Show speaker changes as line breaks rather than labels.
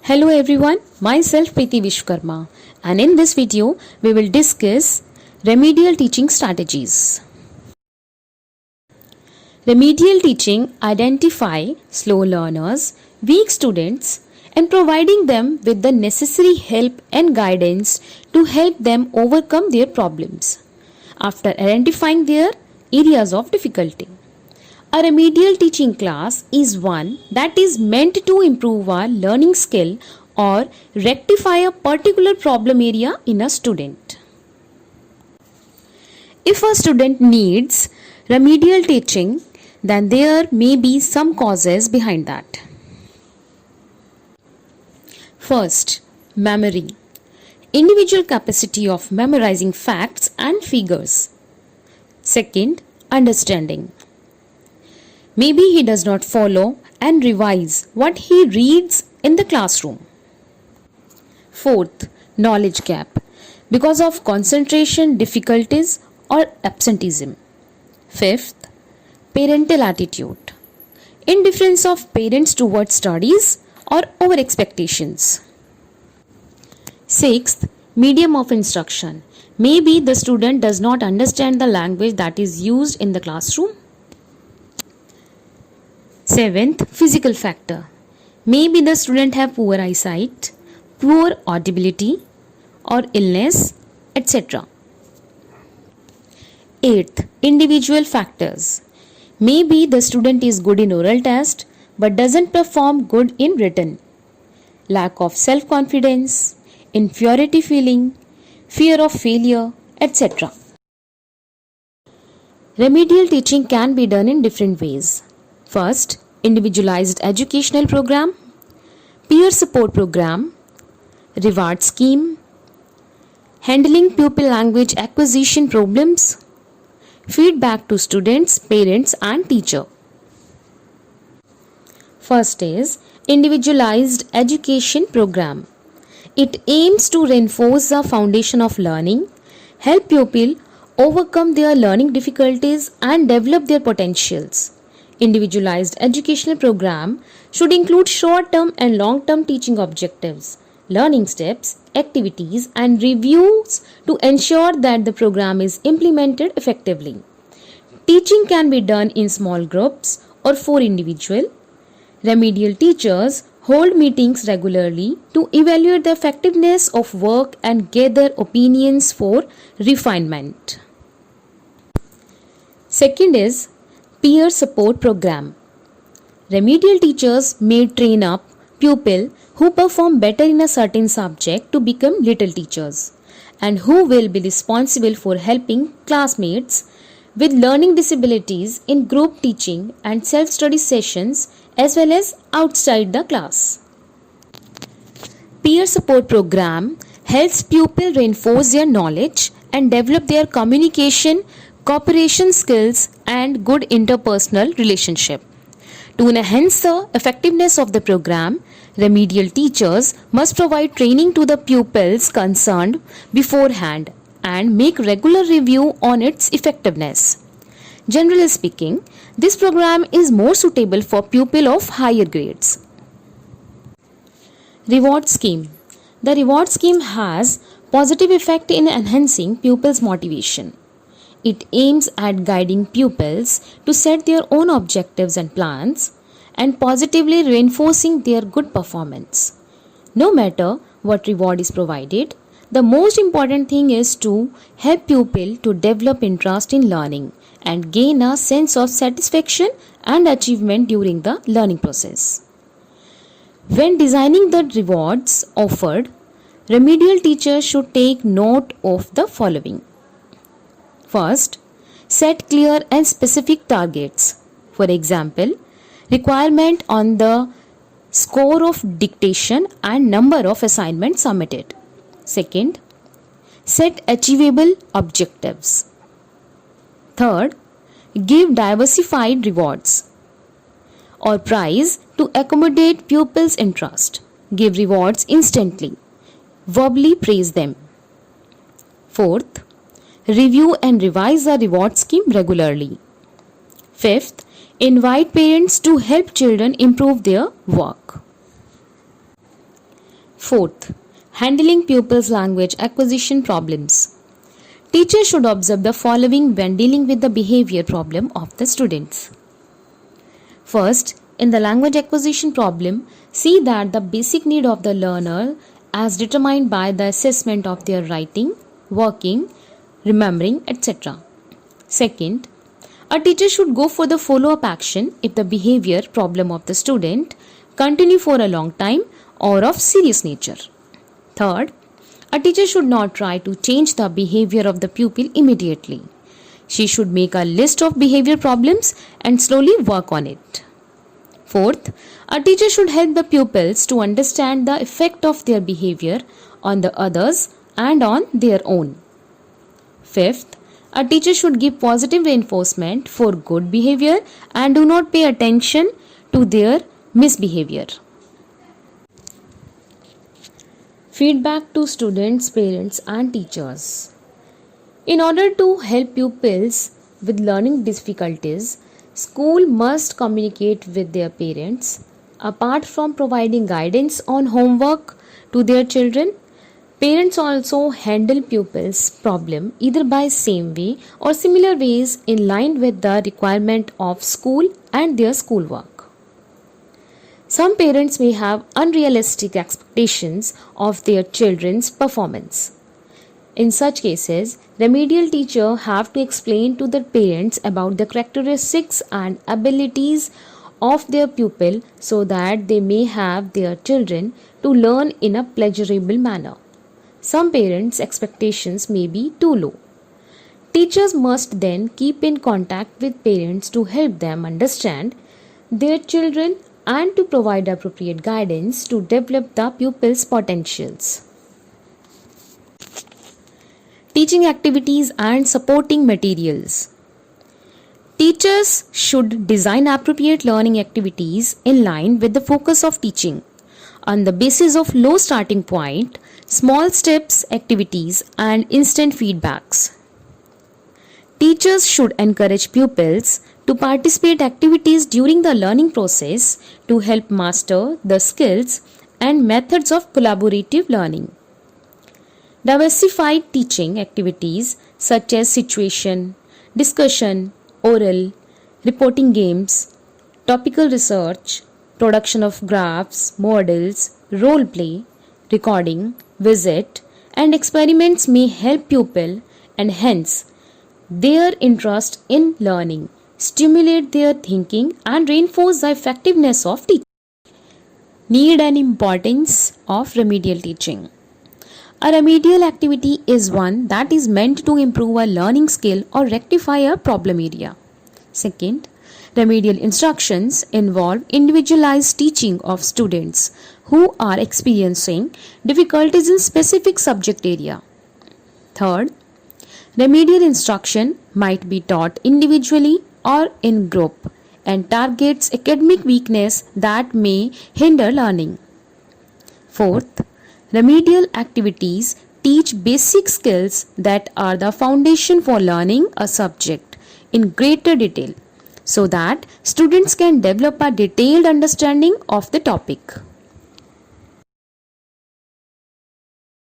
Hello everyone, myself Preeti Vishwakarma, and in this video we will discuss remedial teaching strategies. Remedial teaching identify slow learners, weak students and providing them with the necessary help and guidance to help them overcome their problems after identifying their areas of difficulty. A remedial teaching class is one that is meant to improve our learning skill or rectify a particular problem area in a student. If a student needs remedial teaching, then there may be some causes behind that. First, memory. Individual capacity of memorizing facts and figures. Second, understanding. Maybe he does not follow and revise what he reads in the classroom. Fourth, knowledge gap because of concentration difficulties or absenteeism. Fifth, parental attitude. Indifference of parents towards studies or over expectations. Sixth, medium of instruction. Maybe the student does not understand the language that is used in the classroom. Seventh, physical factor. Maybe the student have poor eyesight, poor audibility or illness, etc. Eighth, individual factors. Maybe the student is good in oral test but doesn't perform good in written. Lack of self-confidence, inferiority feeling, fear of failure, etc. Remedial teaching can be done in different ways. First, individualized educational program, peer support program, reward scheme, handling pupil language acquisition problems, feedback to students, parents and teacher. First is individualized education program. It aims to reinforce the foundation of learning, help pupil overcome their learning difficulties and develop their potentials. Individualized educational program should include short-term and long-term teaching objectives, learning steps, activities and reviews to ensure that the program is implemented effectively. Teaching can be done in small groups or for individual. Remedial teachers hold meetings regularly to evaluate the effectiveness of work and gather opinions for refinement. Second is peer support program. Remedial teachers may train up pupils who perform better in a certain subject to become little teachers and who will be responsible for helping classmates with learning disabilities in group teaching and self-study sessions as well as outside the class. Peer support program helps pupils reinforce their knowledge and develop their communication, cooperation skills and good interpersonal relationship. To enhance the effectiveness of the program, remedial teachers must provide training to the pupils concerned beforehand and make regular review on its effectiveness. Generally speaking, this program is more suitable for pupils of higher grades. Reward scheme. The reward scheme has positive effect in enhancing pupils' motivation. It aims at guiding pupils to set their own objectives and plans and positively reinforcing their good performance. No matter what reward is provided, the most important thing is to help pupil to develop interest in learning and gain a sense of satisfaction and achievement during the learning process. When designing the rewards offered, remedial teachers should take note of the following. First, set clear and specific targets. For example, requirement on the score of dictation and number of assignments submitted. Second, set achievable objectives. Third, give diversified rewards or prize to accommodate pupils' interest. Give rewards instantly. Verbally praise them. Fourth, review and revise the reward scheme regularly. Fifth, invite parents to help children improve their work. Fourth, handling pupils' language acquisition problems. Teachers should observe the following when dealing with the behavior problem of the students. First, in the language acquisition problem, see that the basic need of the learner as determined by the assessment of their writing, working, remembering, etc. Second, a teacher should go for the follow-up action if the behavior problem of the student continue for a long time or of serious nature. Third, a teacher should not try to change the behavior of the pupil immediately. She should make a list of behavior problems and slowly work on it. Fourth, a teacher should help the pupils to understand the effect of their behavior on the others and on their own. Fifth, a teacher should give positive reinforcement for good behavior and do not pay attention to their misbehavior. Feedback to students, parents, and teachers. In order to help pupils with learning difficulties, school must communicate with their parents. Apart from providing guidance on homework to their children, parents also handle pupils' problem either by same way or similar ways in line with the requirement of school and their schoolwork. Some parents may have unrealistic expectations of their children's performance. In such cases, remedial teachers have to explain to the parents about the characteristics and abilities of their pupil so that they may have their children to learn in a pleasurable manner. Some parents' expectations may be too low. Teachers must then keep in contact with parents to help them understand their children and to provide appropriate guidance to develop the pupil's potentials. Teaching activities and supporting materials. Teachers should design appropriate learning activities in line with the focus of teaching. On the basis of low starting point, small steps, activities, and instant feedbacks. Teachers should encourage pupils to participate activities during the learning process to help master the skills and methods of collaborative learning. Diversified teaching activities such as situation, discussion, oral, reporting games, topical research, production of graphs, models, role play, recording, visit, and experiments may help pupil enhance their interest in learning, stimulate their thinking, and reinforce the effectiveness of teaching. Need and importance of remedial teaching. A remedial activity is one that is meant to improve a learning skill or rectify a problem area. Second, remedial instructions involve individualized teaching of students who are experiencing difficulties in specific subject area. Third, remedial instruction might be taught individually or in group and targets academic weakness that may hinder learning. Fourth, remedial activities teach basic skills that are the foundation for learning a subject in greater detail so that students can develop a detailed understanding of the topic.